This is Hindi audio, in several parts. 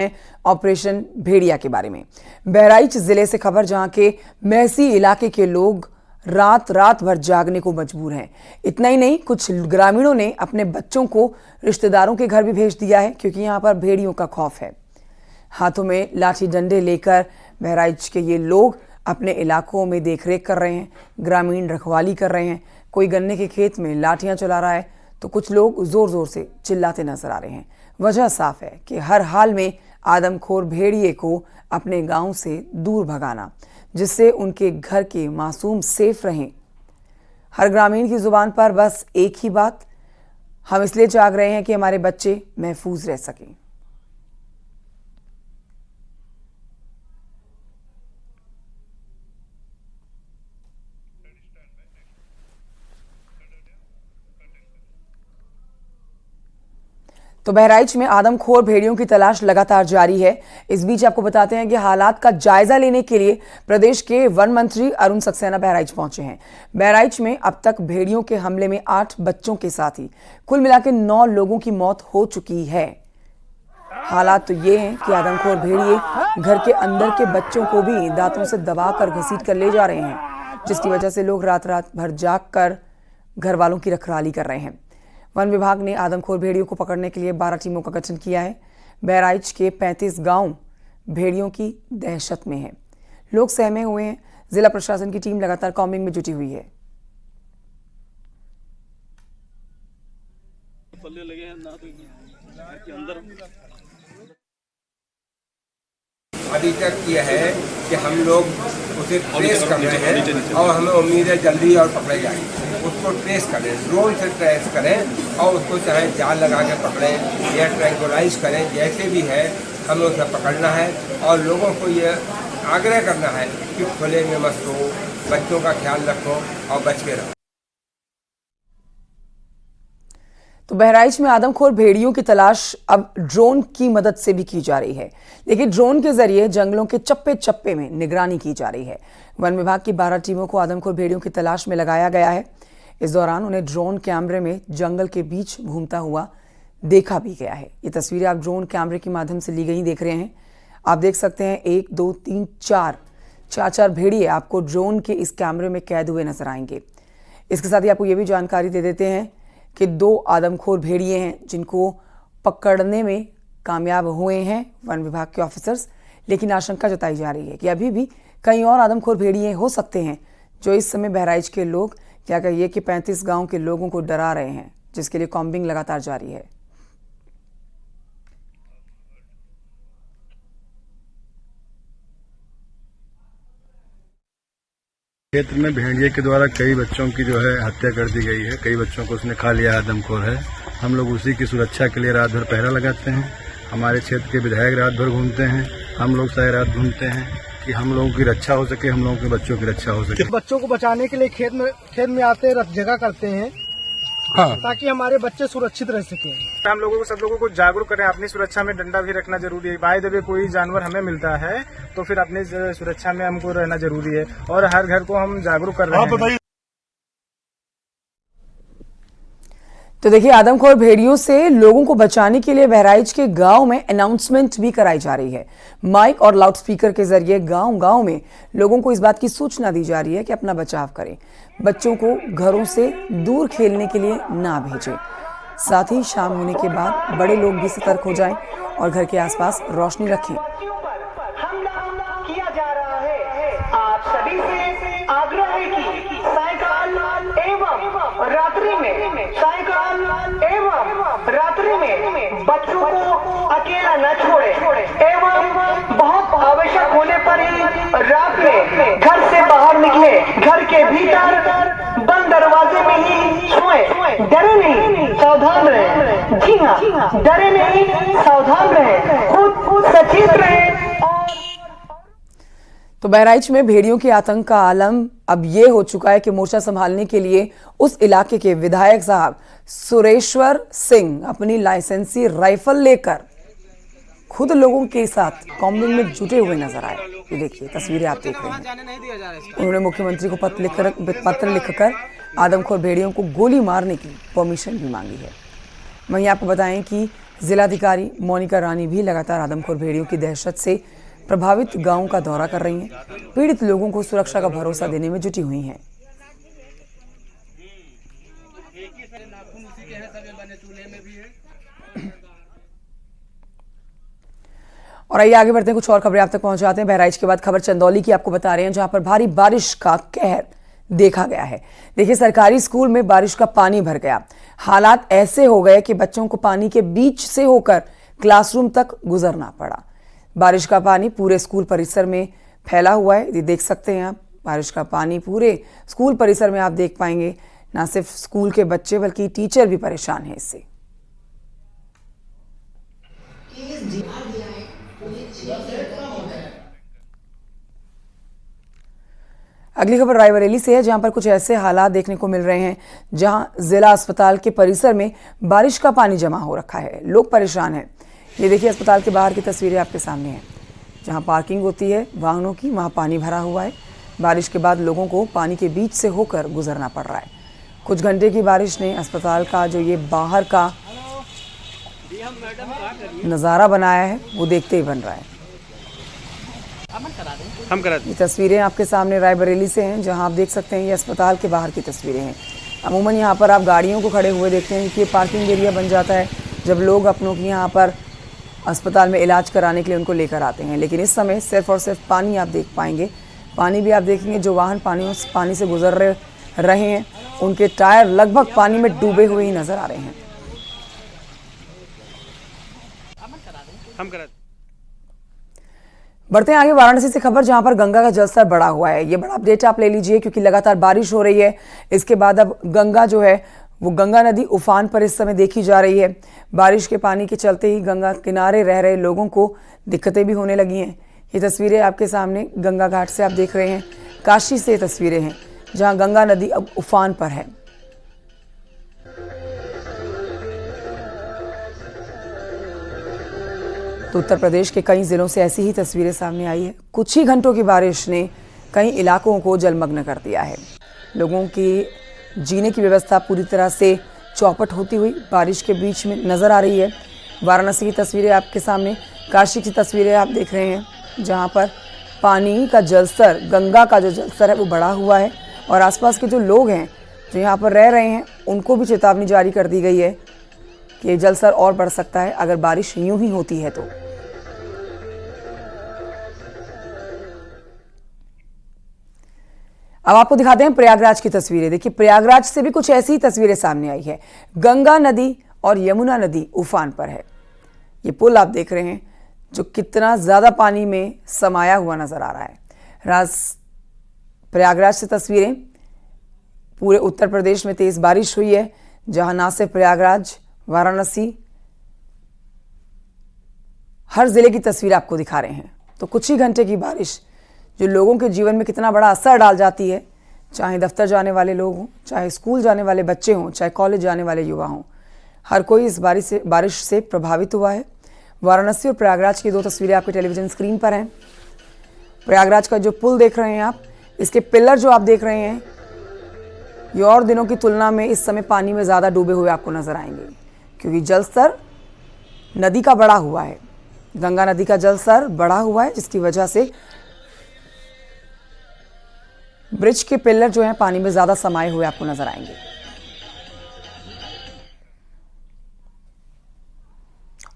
ऑपरेशन भेड़िया के बारे में। बहराइच जिले से खबर, जहां के महसी इलाके के लोग रात रात भर जागने को मजबूर हैं। इतना ही नहीं, कुछ ग्रामीणों ने अपने बच्चों को रिश्तेदारों के घर भी भेज दिया है, क्योंकि यहां पर भेड़ियों का खौफ है। हाथों में लाठी डंडे लेकर बहराइच के ये लोग अपने इलाकों में देखरेख कर रहे हैं, ग्रामीण रखवाली कर रहे हैं। कोई गन्ने के खेत में लाठियां चला रहा है तो कुछ लोग जोर जोर से चिल्लाते नजर आ रहे हैं। वजह साफ है कि हर हाल में आदमखोर भेड़िए को अपने गांव से दूर भगाना, जिससे उनके घर के मासूम सेफ रहें। हर ग्रामीण की जुबान पर बस एक ही बात, हम इसलिए जाग रहे हैं कि हमारे बच्चे महफूज रह सकें। तो बहराइच में आदमखोर भेड़ियों की तलाश लगातार जारी है। इस बीच आपको बताते हैं कि हालात का जायजा लेने के लिए प्रदेश के वन मंत्री अरुण सक्सेना बहराइच पहुंचे हैं। बहराइच में अब तक भेड़ियों के हमले में 8 बच्चों के साथ ही कुल मिलाकर 9 लोगों की मौत हो चुकी है। हालात तो ये हैं कि आदमखोर भेड़िए घर के अंदर के बच्चों को भी दांतों से दबाकर घसीट कर ले जा रहे हैं, जिसकी वजह से लोग रात रात भर जाग कर घर वालों की रखवाली कर रहे हैं। वन विभाग ने आदमखोर भेड़ियों को पकड़ने के लिए 12 टीमों का गठन किया है। बहराइच के 35 गांव भेड़ियों की दहशत में हैं। लोग सहमे हुए हैं। जिला प्रशासन की टीम लगातार कॉम्बिंग में जुटी हुई है। अभी तक यह है कि हम लोग उसे ट्रेस कर रहे हैं और हमें उम्मीद है जल्दी और पकड़े जाएंगे। उसको ट्रेस करें, ड्रोन से ट्रेस करें और उसको चाहे जाल लगा के पकड़ें या ट्रैंकुलाइज करें, जैसे भी है हमें उसे पकड़ना है। और लोगों को ये आग्रह करना है कि खुले में मत रहो, बच्चों का ख्याल रखो और बच के रहो। तो बहराइच में आदमखोर भेड़ियों की तलाश अब ड्रोन की मदद से भी की जा रही है, लेकिन ड्रोन के जरिए जंगलों के चप्पे चप्पे में निगरानी की जा रही है। वन विभाग की 12 टीमों को आदमखोर भेड़ियों की तलाश में लगाया गया है। इस दौरान उन्हें ड्रोन कैमरे में जंगल के बीच घूमता हुआ देखा भी गया है। ये तस्वीरें आप ड्रोन कैमरे के माध्यम से ली गई देख रहे हैं। आप देख सकते हैं 1, 2, 3, 4 भेड़िए आपको ड्रोन के इस कैमरे में कैद हुए नजर आएंगे। इसके साथ ही आपको ये भी जानकारी दे देते हैं कि 2 आदमखोर भेड़िए हैं जिनको पकड़ने में कामयाब हुए हैं वन विभाग के ऑफिसर्स, लेकिन आशंका जताई जा रही है कि अभी भी कई और आदमखोर भेड़िए हो सकते हैं, जो इस समय बहराइच के लोग, क्या कहिए कि 35 गांव के लोगों को डरा रहे हैं, जिसके लिए कॉम्बिंग लगातार जारी है। क्षेत्र में भेड़िए के द्वारा कई बच्चों की जो है हत्या कर दी गई है। कई बच्चों को उसने खा लिया, आदमखोर है। हम लोग उसी की सुरक्षा के लिए रात भर पहरा लगाते हैं। हमारे क्षेत्र के विधायक रात भर घूमते हैं, हम लोग सारी रात घूमते हैं कि हम लोगों की रक्षा हो सके, हम लोगों के बच्चों की रक्षा हो सके। बच्चों को बचाने के लिए खेत में आते जगह करते हैं, हाँ, ताकि हमारे बच्चे सुरक्षित रह सके। हम लोगों को, सब लोगों को जागरूक करें। अपनी सुरक्षा में डंडा भी रखना जरूरी है। बाय द वे कोई जानवर हमें मिलता है तो फिर अपनी सुरक्षा में हमको रहना जरूरी है, और हर घर को हम जागरूक कर रहे हैं। तो देखिए, आदमखोर भेड़ियों से लोगों को बचाने के लिए बहराइच के गांव में अनाउंसमेंट भी कराई जा रही है। माइक और लाउडस्पीकर के जरिए गांव-गांव में लोगों को इस बात की सूचना दी जा रही है कि अपना बचाव करें, बच्चों को घरों से दूर खेलने के लिए ना भेजें। साथ ही शाम होने के बाद बड़े लोग भी सतर्क हो जाएं और घर के आसपास रोशनी रखें। किया जा रहा है। आप सभी से आग्रह है कि सायकाल एवं रात्रि में बच्चों को अकेला न छोड़े एवं बहुत आवश्यक होने पर ही रात में घर से बाहर निकले। घर के भीतर बंद दरवाजे में ही सोएं। डरे नहीं, सावधान रहें। जी हाँ, डरे नहीं, सावधान रहें, खुद सचेत रहें। तो बहराइच में भेड़ियों के आतंक का आलम अब ये हो चुका है कि मोर्चा संभालने के लिए उस इलाके के विधायक साहब सुरेश्वर सिंह अपनी लाइसेंसी राइफल लेकर खुद लोगों के साथ कॉम्बिंग में जुटे हुए नजर आए। ये देखिए तस्वीरें आप देख रहे हैं। उन्होंने मुख्यमंत्री को पत्र लिखकर आदमखोर भेड़ियों को गोली मारने की परमिशन भी मांगी है। वहीं आपको बताएं कि जिलाधिकारी मोनिका रानी भी लगातार आदमखोर भेड़ियों की दहशत से प्रभावित गांवों का दौरा कर रही हैं। पीड़ित लोगों को सुरक्षा का भरोसा देने में जुटी हुई हैं। और आइए आगे बढ़ते हैं, कुछ और खबरें आप तक पहुंचाते हैं। बहराइच के बाद खबर चंदौली की आपको बता रहे हैं, जहां पर भारी बारिश का कहर देखा गया है। देखिए, सरकारी स्कूल में बारिश का पानी भर गया। हालात ऐसे हो गए कि बच्चों को पानी के बीच से होकर क्लासरूम तक गुजरना पड़ा। बारिश का पानी पूरे स्कूल परिसर में फैला हुआ है। ये देख सकते हैं आप, बारिश का पानी पूरे स्कूल परिसर में आप देख पाएंगे। ना सिर्फ स्कूल के बच्चे बल्कि टीचर भी परेशान हैं इससे। अगली खबर रायबरेली से है, जहां पर कुछ ऐसे हालात देखने को मिल रहे हैं जहां जिला अस्पताल के परिसर में बारिश का पानी जमा हो रखा है। लोग परेशान हैं। ये देखिए, अस्पताल के बाहर की तस्वीरें आपके सामने हैं, जहां पार्किंग होती है वाहनों की, वहां पानी भरा हुआ है। बारिश के बाद लोगों को पानी के बीच से होकर गुजरना पड़ रहा है। कुछ घंटे की बारिश ने अस्पताल का जो ये बाहर का नज़ारा बनाया है वो देखते ही बन रहा है। ये तस्वीरें आपके सामने रायबरेली से हैं, जहां आप देख सकते हैं ये अस्पताल के बाहर की तस्वीरें हैं। अमूमन यहां पर आप गाड़ियों को खड़े हुए देखते हैं कि ये पार्किंग एरिया बन जाता है जब लोग अपनों की यहां पर अस्पताल में इलाज कराने के लिए उनको लेकर आते हैं। लेकिन इस समय सिर्फ और सिर्फ पानी आप देख पाएंगे। पानी भी आप देखेंगे, जो वाहन पानी से गुजर रहे हैं उनके टायर लगभग पानी में डूबे हुए ही नजर आ रहे हैं। बढ़ते हैं आगे वाराणसी से खबर, जहां पर गंगा का जलस्तर बढ़ा हुआ है। ये बड़ा अपडेट आप ले लीजिए, क्योंकि लगातार बारिश हो रही है। इसके बाद अब गंगा जो है वो गंगा नदी उफान पर इस समय देखी जा रही है। बारिश के पानी के चलते ही गंगा किनारे रह रहे लोगों को दिक्कतें भी होने लगी हैं। ये तस्वीरें आपके सामने गंगा घाट से आप देख रहे हैं। काशी से तस्वीरें हैं, जहां गंगा नदी अब उफान पर है। तो उत्तर प्रदेश के कई जिलों से ऐसी ही तस्वीरें सामने आई है। कुछ ही घंटों की बारिश ने कई इलाकों को जलमग्न कर दिया है। लोगों की जीने की व्यवस्था पूरी तरह से चौपट होती हुई बारिश के बीच में नजर आ रही है। वाराणसी की तस्वीरें आपके सामने, काशी की तस्वीरें आप देख रहे हैं, जहां पर पानी का जलस्तर, गंगा का जो जलस्तर है वो बढ़ा हुआ है। और आसपास के जो लोग हैं जो यहाँ पर रह रहे हैं उनको भी चेतावनी जारी कर दी गई है कि जलस्तर और बढ़ सकता है अगर बारिश यूं ही होती है तो। अब आपको दिखाते हैं प्रयागराज की तस्वीरें। देखिए, प्रयागराज से भी कुछ ऐसी ही तस्वीरें सामने आई है। गंगा नदी और यमुना नदी उफान पर है। ये पुल आप देख रहे हैं जो कितना ज्यादा पानी में समाया हुआ नजर आ रहा है। प्रयागराज से तस्वीरें, पूरे उत्तर प्रदेश में तेज बारिश हुई है, जहां ना सिर्फ प्रयागराज, वाराणसी, हर जिले की तस्वीर आपको दिखा रहे हैं। तो कुछ ही घंटे की बारिश जो लोगों के जीवन में कितना बड़ा असर डाल जाती है, चाहे दफ्तर जाने वाले लोग हों, चाहे स्कूल जाने वाले बच्चे हों, चाहे कॉलेज जाने वाले युवा हों, हर कोई इस बारिश से प्रभावित हुआ है। वाराणसी और प्रयागराज की दो तस्वीरें आपके टेलीविजन स्क्रीन पर हैं। प्रयागराज का जो पुल देख रहे हैं आप, इसके पिलर जो आप देख रहे हैं, ये और दिनों की तुलना में इस समय पानी में ज़्यादा डूबे हुए आपको नजर आएंगे, क्योंकि जलस्तर नदी का बढ़ा हुआ है। गंगा नदी का जलस्तर बढ़ा हुआ है, जिसकी वजह से ब्रिज के पिलर जो हैं पानी में ज़्यादा समाये हुए आपको नजर आएंगे।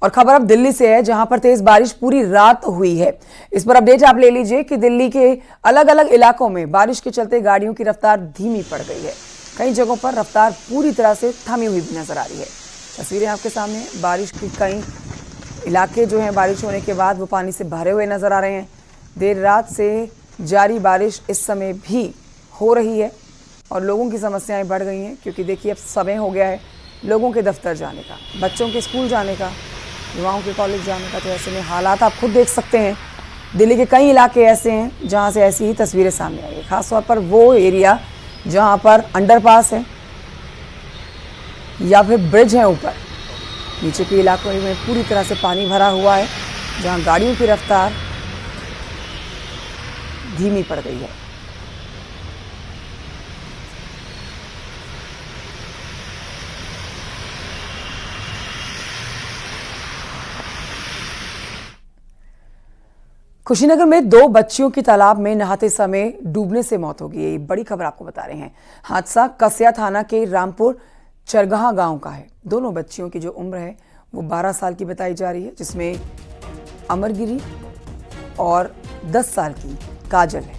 और खबर अब दिल्ली से है, जहां पर तेज बारिश पूरी रात हुई है। इस पर अपडेट आप ले लीजिए कि दिल्ली के अलग अलग इलाकों में बारिश के चलते गाड़ियों की रफ्तार धीमी पड़ गई है। कई जगहों पर रफ्तार पूरी तरह से थमी हुई भी नजर आ रही है। तस्वीरें आपके सामने, बारिश की कई इलाके जो हैं बारिश होने के बाद वो पानी से भरे हुए नजर आ रहे हैं। देर रात से जारी बारिश इस समय भी हो रही है और लोगों की समस्याएं बढ़ गई हैं, क्योंकि देखिए अब समय हो गया है लोगों के दफ्तर जाने का, बच्चों के स्कूल जाने का, युवाओं के कॉलेज जाने का। तो ऐसे में हालात आप खुद देख सकते हैं। दिल्ली के कई इलाके ऐसे हैं जहां से ऐसी ही तस्वीरें सामने आई है। खासतौर पर वो एरिया जहां पर अंडरपास है या फिर ब्रिज है ऊपर, नीचे के इलाकों में पूरी तरह से पानी भरा हुआ है, जहां गाड़ियों की रफ्तार धीमी पड़ गई है। कुशीनगर में 2 बच्चियों की तालाब में नहाते समय डूबने से मौत हो गई। ये बड़ी खबर आपको बता रहे हैं। हादसा कसिया थाना के रामपुर चरगाहा गांव का है। दोनों बच्चियों की जो उम्र है वो 12 साल की बताई जा रही है, जिसमें अमरगिरी और 10 साल की काजल है।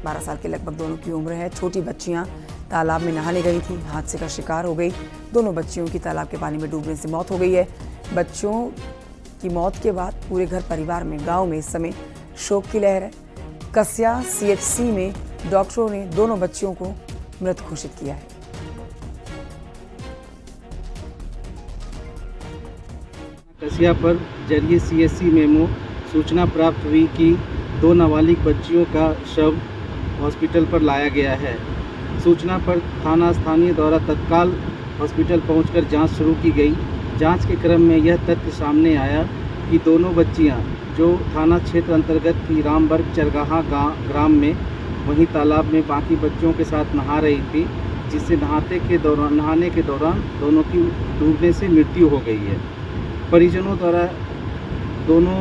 12 साल के लगभग दोनों की उम्र है। छोटी बच्चियां तालाब में नहाने गई थी, हादसे का शिकार हो गई। दोनों बच्चियों की तालाब के पानी में डूबने से मौत हो गई है। बच्चों की मौत के बाद पूरे घर परिवार में, गांव में इस समय शोक की लहर है। कसिया CHC में डॉक्टरों ने दोनों बच्चियों को मृत घोषित किया है। कसिया पर जरिए CHC मेमो सूचना प्राप्त हुई कि 2 नाबालिग बच्चियों का शव हॉस्पिटल पर लाया गया है। सूचना पर थाना स्थानीय द्वारा तत्काल हॉस्पिटल पहुंचकर जांच शुरू की गई। जांच के क्रम में यह तथ्य सामने आया कि दोनों बच्चियां जो थाना क्षेत्र अंतर्गत की रामबर्ग चरगाहा ग्राम में वहीं तालाब में बाकी बच्चों के साथ नहा रही थी, जिससे नहाने के दौरान दोनों की डूबने से मृत्यु हो गई है। परिजनों द्वारा दोनों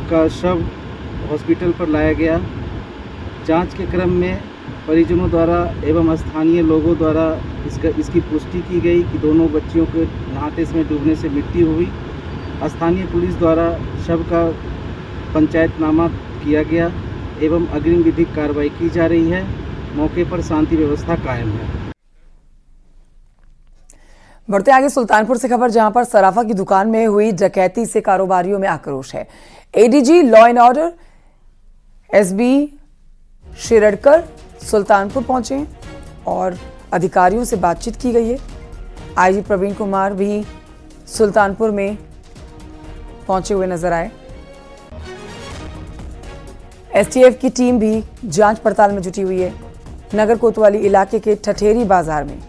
का शव हॉस्पिटल पर लाया गया। जांच के क्रम में परिजनों द्वारा एवं स्थानीय लोगों द्वारा इसकी पुष्टि की गई कि दोनों बच्चियों के नहाते समय डूबने से मृत्यु हुई। स्थानीय पुलिस द्वारा शव का पंचायतनामा किया गया एवं अग्रिम विधिक कार्रवाई की जा रही है। मौके पर शांति व्यवस्था कायम है। बढ़ते आगे सुल्तानपुर से खबर, जहां पर सराफा की दुकान में हुई डकैती से कारोबारियों में आक्रोश है। ADG law and order SB Shiradkar Sultanpur पहुंचे हैं और अधिकारियों से बातचीत की गई है। IG प्रवीण कुमार भी सुल्तानपुर में पहुंचे हुए नजर आए। STF की टीम भी जांच पड़ताल में जुटी हुई है। नगर कोतवाली इलाके के ठठेरी बाजार में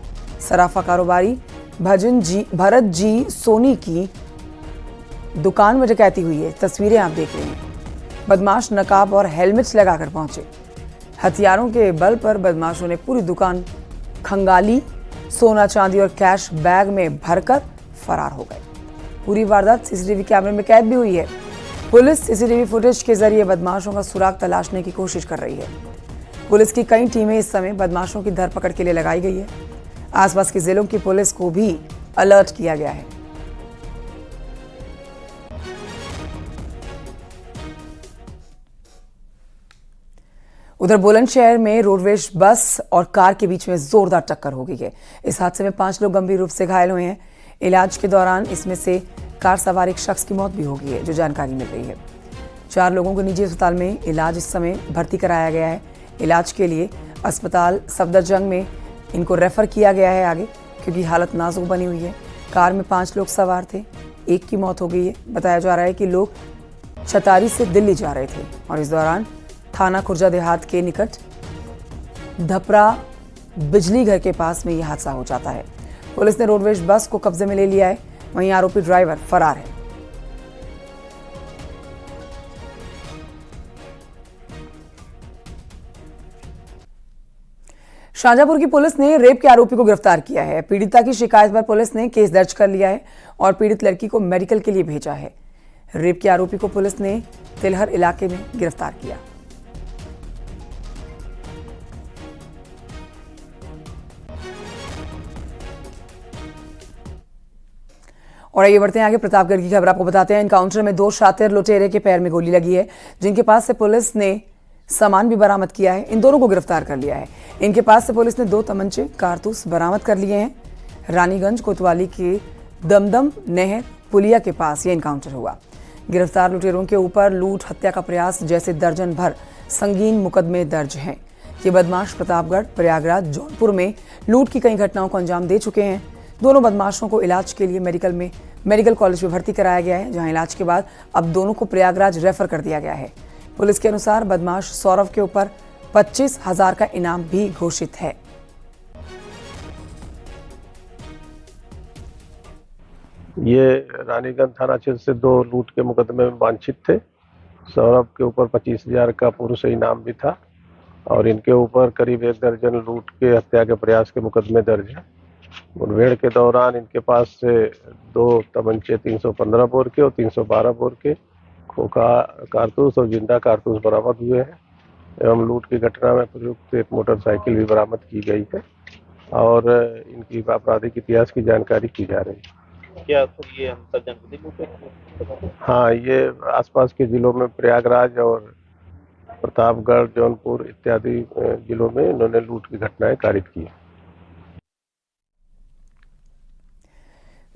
सराफा कारोबारी भरत जी सोनी की दुकान में डकैती हुई है। तस्वीरें आप देख रहे हैं। बदमाश नकाब और हेलमेट लगाकर पहुंचे। हथियारों के बल पर बदमाशों ने पूरी दुकान खंगाली, सोना चांदी और कैश बैग में भरकर फरार हो गए। पूरी वारदात CCTV कैमरे में कैद भी हुई है। पुलिस CCTV फुटेज के जरिए बदमाशों का सुराग तलाशने की कोशिश कर रही है। पुलिस की कई टीमें इस समय बदमाशों की धरपकड़ के लिए लगाई गई है। आसपास के जिलों की पुलिस को भी अलर्ट किया गया है। उधर बुलंदशहर में रोडवेज बस और कार के बीच में जोरदार टक्कर हो गई है। इस हादसे में 5 लोग गंभीर रूप से घायल हुए हैं। इलाज के दौरान इसमें से कार सवार एक शख्स की मौत भी हो गई है, जो जानकारी मिल रही है। 4 लोगों को निजी अस्पताल में इलाज इस समय भर्ती कराया गया है। इलाज के लिए अस्पताल सफदरजंग में इनको रेफर किया गया है आगे, क्योंकि हालत नाजुक बनी हुई है। कार में 5 लोग सवार थे, एक की मौत हो गई है। बताया जा रहा है कि लोग छतारी से दिल्ली जा रहे थे और इस दौरान थाना खुर्जा देहात के निकट धपरा बिजली घर के पास में यह हादसा हो जाता है। पुलिस ने रोडवेज बस को कब्जे में ले लिया है, वहीं आरोपी ड्राइवर फरार है। शाहजहांपुर की पुलिस ने रेप के आरोपी को गिरफ्तार किया है। पीड़िता की शिकायत पर पुलिस ने केस दर्ज कर लिया है और पीड़ित लड़की को मेडिकल के लिए भेजा है। रेप के आरोपी को पुलिस ने तिलहर इलाके में गिरफ्तार किया। और आइए बढ़ते हैं आगे। प्रतापगढ़ की खबर आपको बताते हैं। एनकाउंटर में 2 शातिर लुटेरे के पैर में गोली लगी है, जिनके पास से पुलिस ने सामान भी बरामद किया है। इन दोनों को गिरफ्तार कर लिया है। इनके पास से पुलिस ने 2 तमंचे, कारतूस बरामद कर लिए हैं। रानीगंज कोतवाली के दमदम नहर पुलिया के पास ये एनकाउंटर हुआ। गिरफ्तार लुटेरों के ऊपर लूट, हत्या का प्रयास जैसे दर्जन भर संगीन मुकदमे दर्ज हैं। ये बदमाश प्रतापगढ़, प्रयागराज, जौनपुर में लूट की कई घटनाओं को अंजाम दे चुके हैं। दोनों बदमाशों को इलाज के लिए मेडिकल कॉलेज में भर्ती कराया गया है, जहां इलाज के बाद अब दोनों को प्रयागराज रेफर कर दिया गया है। पुलिस के अनुसार बदमाश सौरभ के ऊपर 25,000 का इनाम भी घोषित है। ये रानीगंज थाना क्षेत्र से 2 लूट के मुकदमे में वांछित थे। सौरभ के ऊपर 25,000 का पूर्व से इनाम भी था और इनके ऊपर करीब 1 दर्जन लूट के हत्या के प्रयास के मुकदमे दर्ज हैं। मुठभेड़ के दौरान इनके पास से 2 तमंचे 315 बोर के और 312 बोर के खोखा कारतूस और जिंदा कारतूस बरामद हुए हैं एवं लूट की घटना में प्रयुक्त एक मोटरसाइकिल भी बरामद की गई है और इनकी आपराधिक इतिहास की जानकारी की जा रही है। क्या ये हम सब जानते? हाँ, ये आसपास के जिलों में प्रयागराज और प्रतापगढ़, जौनपुर इत्यादि जिलों में इन्होंने लूट की घटनाएं कारित की है।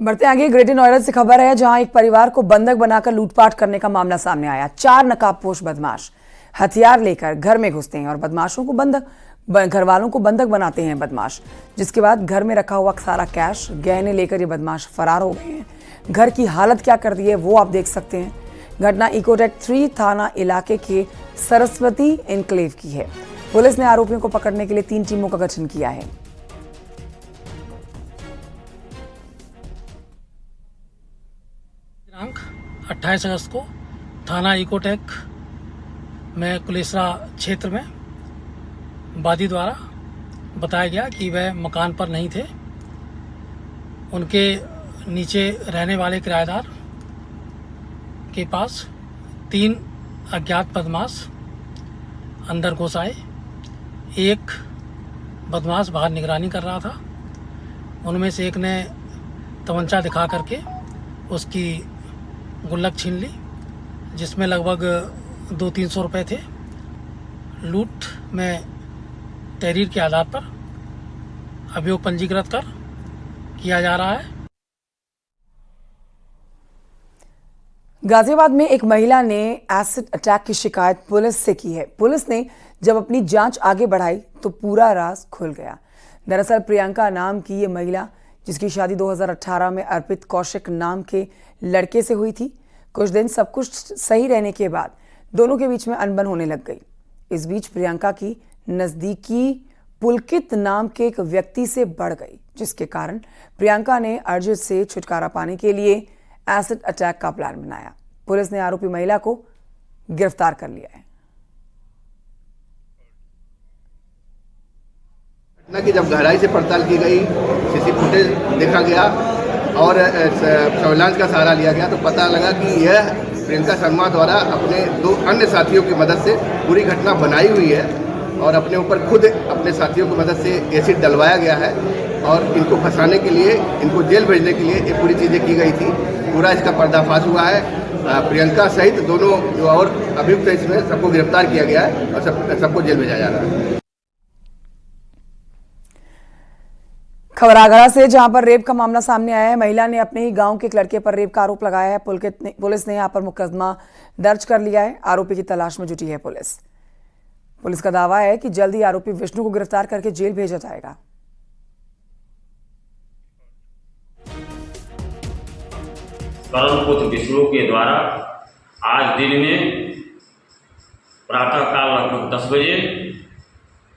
बढ़ते आगे ग्रेटर नोएडा से खबर है, जहां एक परिवार को बंधक बनाकर लूटपाट करने का मामला सामने आया। 4 नकाबपोश बदमाश हथियार लेकर घर में घुसते हैं और बदमाशों को घर वालों को बंधक बनाते हैं बदमाश, जिसके बाद घर में रखा हुआ सारा कैश गहने लेकर ये बदमाश फरार हो गए हैं। घर की हालत क्या कर दी है वो आप देख सकते हैं। घटना इकोटेक 3 थाना इलाके के सरस्वती एनक्लेव की है। पुलिस ने आरोपियों को पकड़ने के लिए 3 टीमों का गठन किया है। दिनांक 28 अगस्त को थाना इकोटेक में कुलेसरा क्षेत्र में वादी द्वारा बताया गया कि वह मकान पर नहीं थे। उनके नीचे रहने वाले किराएदार के पास 3 अज्ञात बदमाश अंदर घुस आए। एक बदमाश बाहर निगरानी कर रहा था। उनमें से एक ने तमंचा दिखा करके उसकी गुल्लक छीन ली, जिसमें लगभग 200-300 रुपये थे। लूट में तहरीर के आधार पर अभियोग पंजीकृत कर किया जा रहा है। गाजियाबाद में एक महिला ने एसिड अटैक की शिकायत पुलिस से की है। पुलिस ने जब अपनी जांच आगे बढ़ाई तो पूरा राज खुल गया। दरअसल प्रियंका नाम की ये महिला, जिसकी शादी 2018 में अर्पित कौशिक नाम के लड़के से हुई थी, कुछ दिन सब कुछ सही रहने के बाद दोनों के बीच में अनबन होने लग गई। इस बीच प्रियंका की नजदीकी पुलकित नाम के एक व्यक्ति से बढ़ गई, जिसके कारण प्रियंका ने अर्जित से छुटकारा पाने के लिए एसिड अटैक का प्लान बनाया। पुलिस ने आरोपी महिला को गिरफ्तार कर लिया है। घटना की जब गहराई से पड़ताल की गई, सीसी फुटेज देखा गया और सर्विलांस का सहारा लिया गया, तो पता लगा कि यह प्रियंका शर्मा द्वारा अपने 2 अन्य साथियों की मदद से पूरी घटना बनाई हुई है और अपने ऊपर खुद अपने साथियों की मदद से एसिड डलवाया गया है और इनको फंसाने के लिए, इनको जेल भेजने के लिए ये पूरी चीज़ें की गई थी। पूरा इसका पर्दाफाश हुआ है। प्रियंका सहित दोनों जो और अभियुक्त है इसमें सबको गिरफ्तार किया गया है और सबको जेल भेजा जा रहा है। खबर आगरा से, जहां पर रेप का मामला सामने आया है। महिला ने अपने ही गांव के एक लड़के पर रेप का आरोप लगाया है। पुलिस ने यहां पर मुकदमा दर्ज कर लिया है। आरोपी की तलाश में जुटी है पुलिस का दावा है कि जल्द ही आरोपी विष्णु को गिरफ्तार करके जेल भेजा जाएगा। कर्मपुत्र विष्णु के द्वारा आज दिन में प्रातःकाल लगभग 10 बजे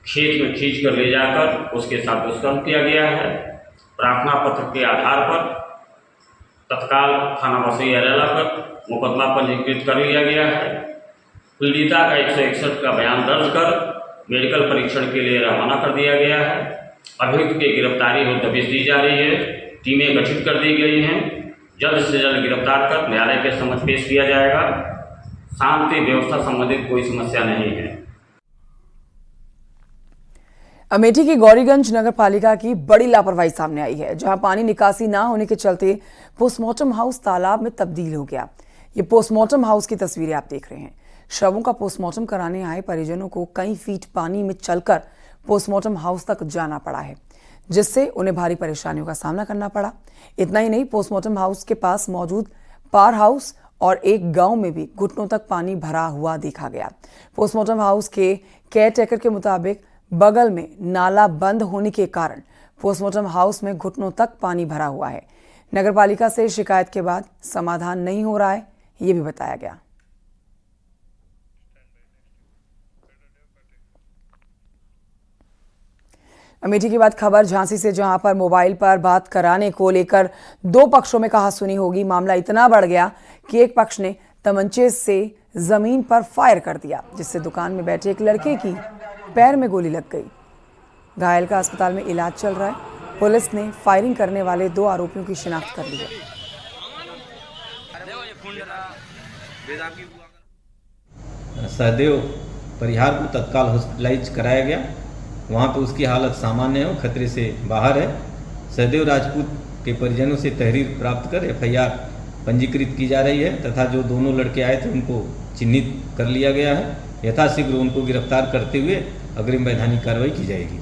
खेत में खींच कर ले जाकर उसके साथ दुष्कर्म किया गया है। प्रार्थना पत्र के आधार पर तत्काल थाना बसैया रेला पर मुकदमा पंजीकृत कर लिया गया है। पीड़िता का 161 का बयान दर्ज कर मेडिकल परीक्षण के लिए रवाना कर दिया गया है। अभियुक्त की गिरफ्तारी हो दबिश दी जा रही है। टीमें गठित कर दी गई हैं। जल्द से जल्द गिरफ्तार कर न्यायालय के समक्ष पेश किया जाएगा। शांति व्यवस्था संबंधित कोई समस्या नहीं है। अमेठी की गौरीगंज नगर पालिका की बड़ी लापरवाही सामने आई है, जहां पानी निकासी ना होने के चलते पोस्टमार्टम हाउस तालाब में तब्दील हो गया। ये पोस्टमार्टम हाउस की तस्वीरें आप देख रहे हैं। शवों का पोस्टमार्टम कराने आए परिजनों को कई फीट पानी में चलकर पोस्टमार्टम हाउस तक जाना पड़ा है, जिससे उन्हें भारी परेशानियों का सामना करना पड़ा। इतना ही नहीं, पोस्टमार्टम हाउस के पास मौजूद पार हाउस और एक गांव में भी घुटनों तक पानी भरा हुआ देखा गया। पोस्टमार्टम हाउस के केयरटेकर के मुताबिक बगल में नाला बंद होने के कारण पोस्टमार्टम हाउस में घुटनों तक पानी भरा हुआ है। नगरपालिका से शिकायत के बाद समाधान नहीं हो रहा है, ये भी बताया गया। अमेठी की बात खबर झांसी से, जहां पर मोबाइल पर बात कराने को लेकर 2 पक्षों में कहासुनी होगी। मामला इतना बढ़ गया कि एक पक्ष ने तमंचे से जमीन पर फायर कर दिया, जिससे दुकान में बैठे एक लड़के की पैर में गोली लग गई। घायल का अस्पताल में इलाज चल रहा है। पुलिस ने फायरिंग करने वाले 2 आरोपियों की शिनाख्त कर ली है। सहदेव परिहार को तत्काल हॉस्पिटलाइज कराया गया। वहाँ पर उसकी हालत सामान्य है और खतरे से बाहर है। सहदेव राजपूत के परिजनों से तहरीर प्राप्त कर FIR पंजीकृत की जा रही है तथा जो दोनों लड़के आए थे उनको चिन्हित कर लिया गया है। यथाशीघ्र उनको गिरफ्तार करते हुए अग्रिम वैधानिक कार्रवाई की जाएगी।